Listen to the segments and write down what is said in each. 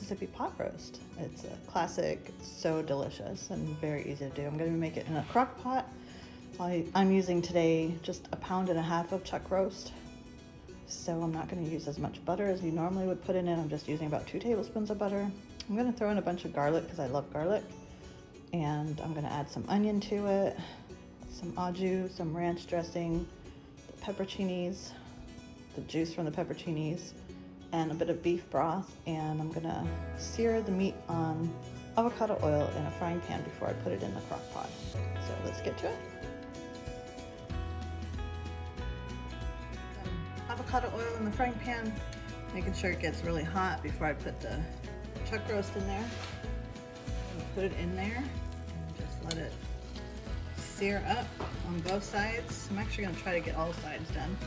recipe pot roast. It's a classic, so delicious and very easy to do. I'm going to make it in a crock pot. I'm using today just 1.5 pounds of chuck roast. So I'm not going to use as much butter as you normally would put in it. I'm just using about 2 tablespoons of butter. I'm going to throw in a bunch of garlic because I love garlic. And I'm going to add some onion to it, some au jus, some ranch dressing, the pepperoncinis, the juice from the pepperoncinis, and a bit of beef broth. And I'm going to sear the meat on avocado oil in a frying pan before I put it in the crock pot. So let's get to it. Avocado oil in the frying pan, making sure it gets really hot before I put the chuck roast in there. Put it in there and just let it sear up on both sides. I'm actually going to try to get all sides done.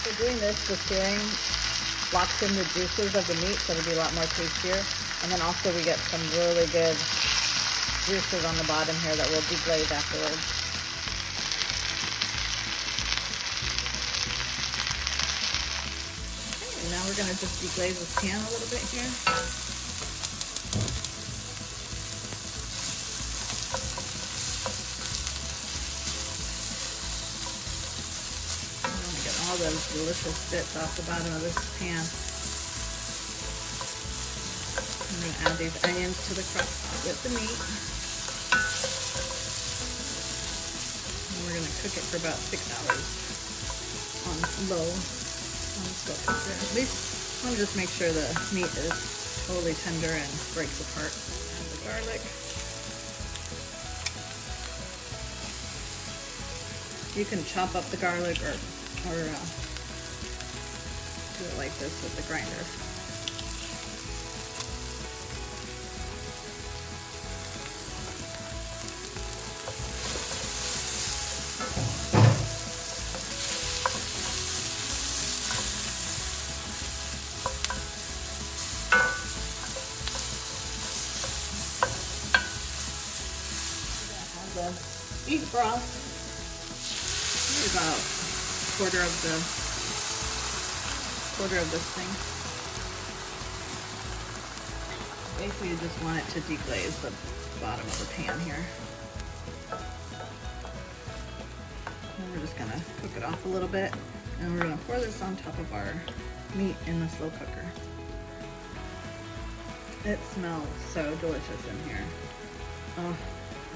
So doing this, the searing locks in the juices of the meat, so it'll be a lot more tastier. And then also we get some really good juices on the bottom here that will deglaze afterwards. Okay, now we're going to just deglaze this pan a little bit here. All those delicious bits off the bottom of this pan. I'm going to add these onions to the crock pot with the meat. And we're going to cook it for about 6 hours on low on the slow cooker. At least I want to just make sure the meat is totally tender and breaks apart. Add the garlic. You can chop up the garlic or do it like this with the grinder. The beef broth, about quarter of this thing. Basically you just want it to deglaze the bottom of the pan here. And we're just gonna cook it off a little bit, and we're gonna pour this on top of our meat in the slow cooker. It smells so delicious in here. Oh,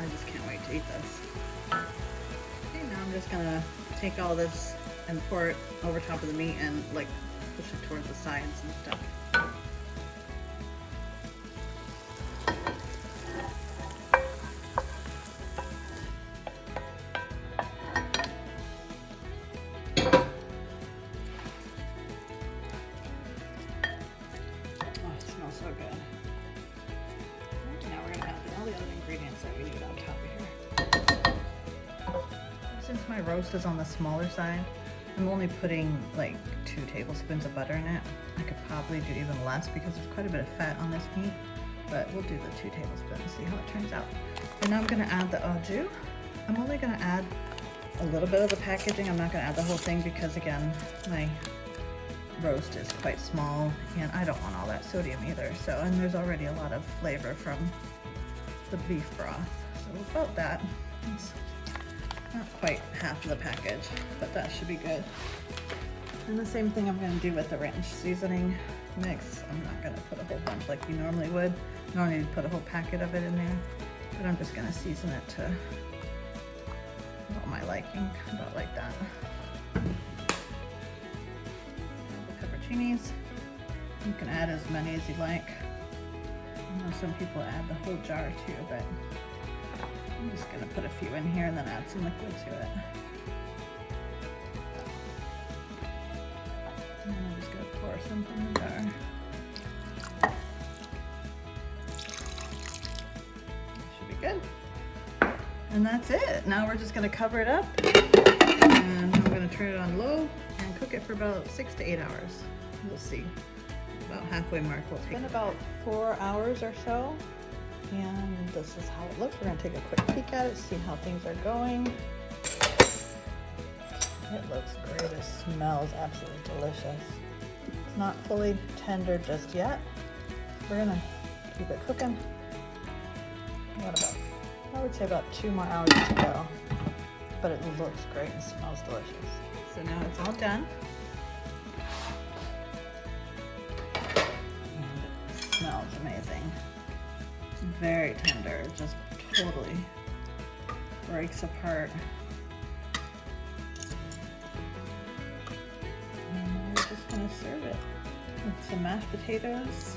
I just can't wait to eat this. Okay, now I'm just gonna take all this and pour it over top of the meat and like push it towards the sides and stuff. Oh, it smells so good. Now we're gonna add all the other ingredients that we need on top of here. Since my roast is on the smaller side, I'm only putting like 2 tablespoons of butter in it. I could probably do even less because there's quite a bit of fat on this meat, but we'll do the 2 tablespoons, see how it turns out. And now I'm gonna add the au jus. I'm only gonna add a little bit of the packaging. I'm not gonna add the whole thing because again, my roast is quite small and I don't want all that sodium either. So, and there's already a lot of flavor from the beef broth. So about that. It's not quite half of the package, but that should be good. And the same thing I'm going to do with the ranch seasoning mix. I'm not going to put a whole bunch like you normally would. Normally you'd put a whole packet of it in there, but I'm just going to season it to about my liking, about like that. The pepperoncinis. You can add as many as you like. I know some people add the whole jar too, but I'm just gonna put a few in here and then add some liquid to it. And I'm just gonna pour some from the jar. Should be good. And that's it. Now we're just gonna cover it up and I'm gonna turn it on low and cook it for about 6 to 8 hours. We'll see. About halfway mark we'll take. It's been about 4 hours or so, and this is how it looks. We're gonna take a quick peek at it, see how things are going. It looks great. It smells absolutely delicious. It's not fully tender just yet. We're gonna keep it cooking. We got about, I would say about 2 more hours to go, but it looks great and smells delicious. So now it's all done. Smells amazing. It's very tender. It just totally breaks apart. And we're just gonna serve it with some mashed potatoes.